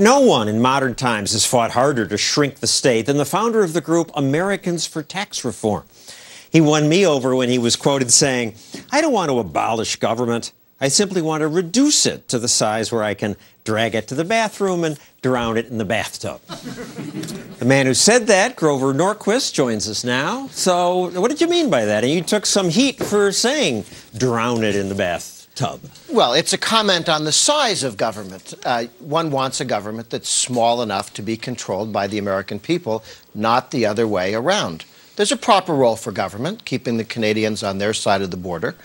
No one in modern times has fought harder to shrink the state than the founder of the group Americans for Tax Reform. He won me over when he was quoted saying, "I don't want to abolish government. I simply want to reduce it to the size where I can drag it to the bathroom and drown it in the bathtub." The man who said that, Grover Norquist, joins us now. So what did you mean by that? And you took some heat for saying drown it in the bathtub. Well, it's a comment on the size of government. One wants a government that's small enough to be controlled by the American people, not the other way around. There's a proper role for government, keeping the Canadians on their side of the border.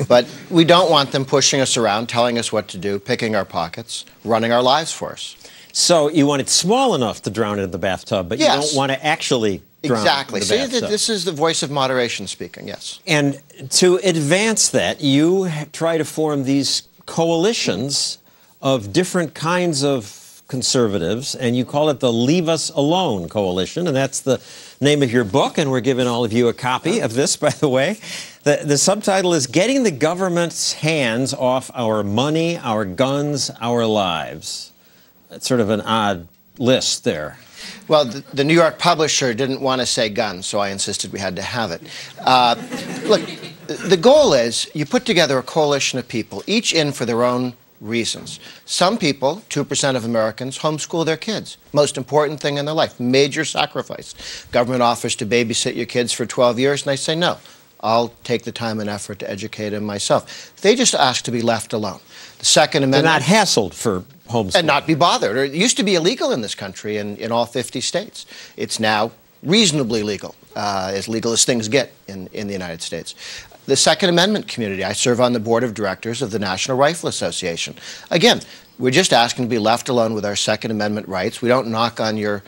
But we don't want them pushing us around, telling us what to do, picking our pockets, running our lives for us. So you want it small enough to drown it in the bathtub, but yes. You don't want to actually drown exactly. it in the bathtub. See, this is the voice of moderation speaking, yes. And to advance that, you try to form these coalitions of different kinds of conservatives, and you call it the Leave Us Alone Coalition, and that's the name of your book, and we're giving all of you a copy of this, by the way. The subtitle is Getting the Government's Hands Off Our Money, Our Guns, Our Lives. That's sort of an odd list there. Well, the New York publisher didn't want to say guns, so I insisted we had to have it. Look, the goal is you put together a coalition of people, each in for their own reasons. Some people, 2% of Americans, homeschool their kids. Most important thing in their life, major sacrifice. Government offers to babysit your kids for 12 years, and they say, no, I'll take the time and effort to educate them myself. They just ask to be left alone. The Second Amendment... They're not hassled for homeschooling. And not be bothered. It used to be illegal in this country in all 50 states. It's now reasonably legal as things get in the United States. The Second Amendment community, I serve on the board of directors of the National Rifle Association. Again, we're just asking to be left alone with our Second Amendment rights. We don't knock on your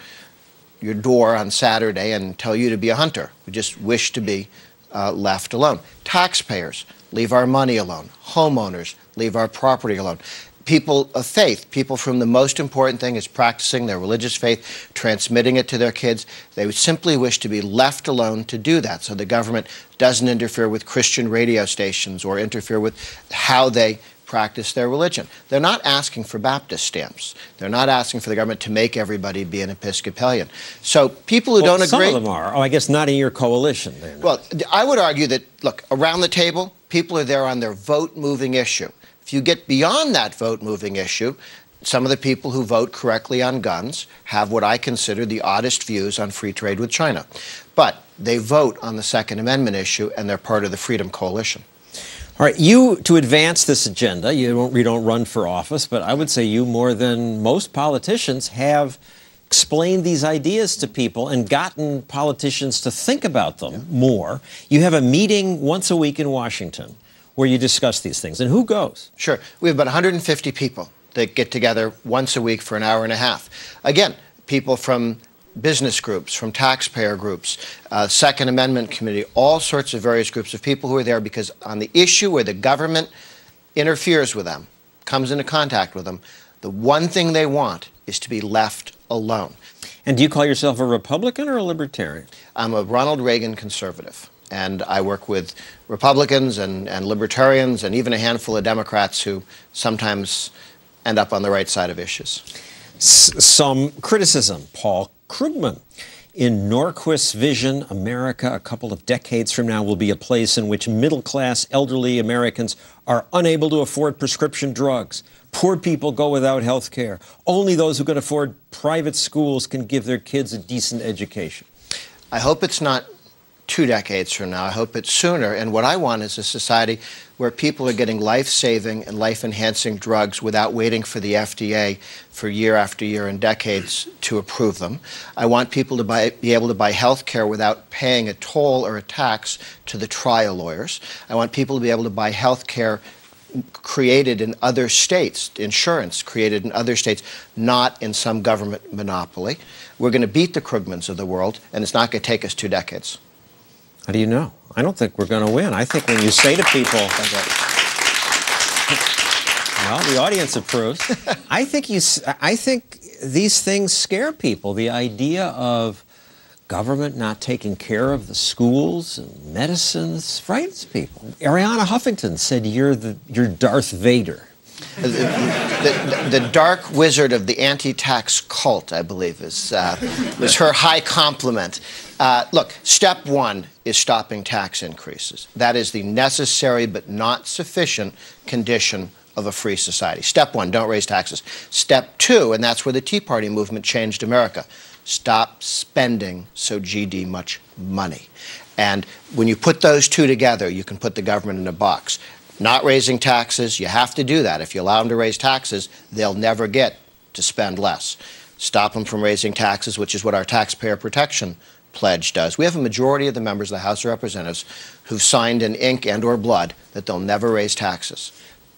door on Saturday and tell you to be a hunter. We just wish to be left alone. Taxpayers, leave our money alone. Homeowners, leave our property alone. People of faith, people from the most important thing is practicing their religious faith, transmitting it to their kids. They would simply wish to be left alone to do that so the government doesn't interfere with Christian radio stations or interfere with how they practice their religion. They're not asking for Baptist stamps. They're not asking for the government to make everybody be an Episcopalian. So people who don't agree... Some of them are. Oh, I guess not in your coalition. Well, I would argue that, look, around the table, people are there on their vote-moving issue. If you get beyond that vote-moving issue, some of the people who vote correctly on guns have what I consider the oddest views on free trade with China. But they vote on the Second Amendment issue, and they're part of the Freedom Coalition. All right, to advance this agenda, you don't run for office, but I would say you, more than most politicians, have explained these ideas to people and gotten politicians to think about them more. You have a meeting once a week in Washington where you discuss these things. And who goes? Sure. We have about 150 people that get together once a week for an hour and a half. Again, people from business groups, from taxpayer groups, Second Amendment committee, all sorts of various groups of people who are there because on the issue where the government interferes with them, comes into contact with them, the one thing they want is to be left alone. And do you call yourself a Republican or a Libertarian? I'm a Ronald Reagan conservative. And I work with Republicans and Libertarians and even a handful of Democrats who sometimes end up on the right side of issues. Some criticism. Paul Krugman. In Norquist's vision, America a couple of decades from now will be a place in which middle-class elderly Americans are unable to afford prescription drugs. Poor people go without health care. Only those who can afford private schools can give their kids a decent education. I hope it's not 2 decades from now. I hope it's sooner. And what I want is a society where people are getting life-saving and life-enhancing drugs without waiting for the FDA for year after year and decades to approve them. I want people to be able to buy health care without paying a toll or a tax to the trial lawyers. I want people to be able to buy health care created in other states, insurance created in other states, not in some government monopoly. We're going to beat the Krugmans of the world, and it's not going to take us 2 decades. How do you know? I don't think we're going to win. I think when you say to people, well, the audience approves. I think these things scare people. The idea of government not taking care of the schools and medicines frightens people. Arianna Huffington said you're Darth Vader. The dark wizard of the anti-tax cult, I believe, was her high compliment. Look, step one is stopping tax increases. That is the necessary but not sufficient condition of a free society. Step one, don't raise taxes. Step two, and that's where the Tea Party movement changed America, stop spending so GD much money. And when you put those two together, you can put the government in a box. Not raising taxes, you have to do that. If you allow them to raise taxes, they'll never get to spend less. Stop them from raising taxes, which is what our taxpayer protection pledge does. We have a majority of the members of the House of Representatives who've signed in ink and or blood that they'll never raise taxes.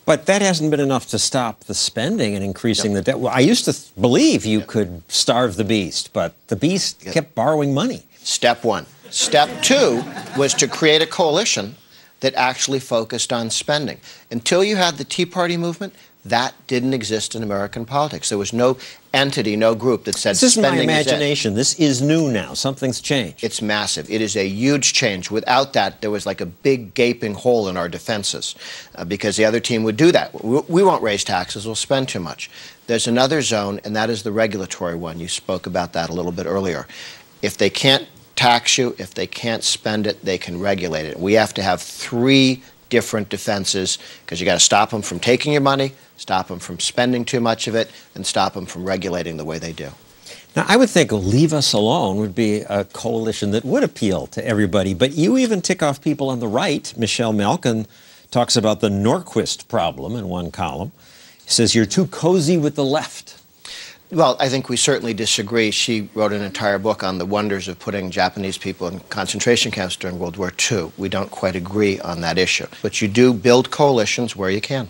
But that hasn't been enough to stop the spending and increasing the debt. Well, I used to believe you could starve the beast, but the beast kept borrowing money. Step one. Step two was to create a coalition that actually focused on spending. Until you had the Tea Party movement, that didn't exist in American politics. There was no entity, no group that said this spending is my imagination. This is new now. Something's changed. It's massive. It is a huge change. Without that, there was like a big gaping hole in our defenses because the other team would do that. We won't raise taxes. We'll spend too much. There's another zone, and that is the regulatory one. You spoke about that a little bit earlier. If they can't tax you, if they can't spend it, they can regulate it. We have to have three different defenses because you got to stop them from taking your money, stop them from spending too much of it, and stop them from regulating the way they do. Now, I would think Leave Us Alone would be a coalition that would appeal to everybody, but you even tick off people on the right. Michelle Malkin talks about the Norquist problem in one column. He says you're too cozy with the left. Well, I think we certainly disagree. She wrote an entire book on the wonders of putting Japanese people in concentration camps during World War II. We don't quite agree on that issue. But you do build coalitions where you can.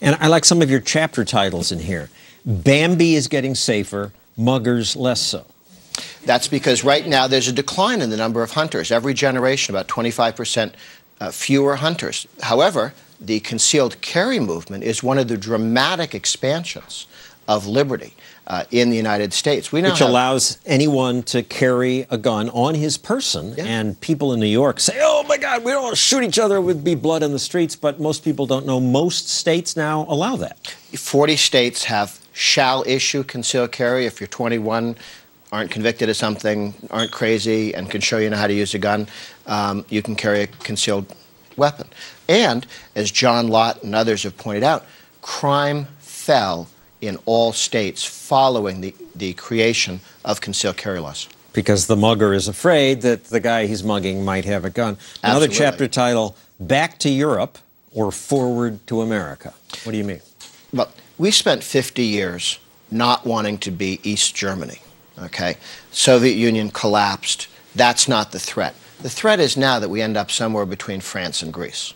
And I like some of your chapter titles in here. Bambi is getting safer, muggers less so. That's because right now there's a decline in the number of hunters. Every generation, about 25% fewer hunters. However, the concealed carry movement is one of the dramatic expansions of liberty in the United States. Which allows anyone to carry a gun on his person, and people in New York say, oh my God, we don't want to shoot each other, would be blood in the streets, but most people don't know most states now allow that. 40 states have shall issue concealed carry. If you're 21, aren't convicted of something, aren't crazy, and can show you how to use a gun, you can carry a concealed weapon. And, as John Lott and others have pointed out, crime fell in all states following the creation of concealed carry laws. Because the mugger is afraid that the guy he's mugging might have a gun. Another chapter title, Back to Europe or Forward to America. What do you mean? Well, we spent 50 years not wanting to be East Germany, okay? Soviet Union collapsed. That's not the threat. The threat is now that we end up somewhere between France and Greece.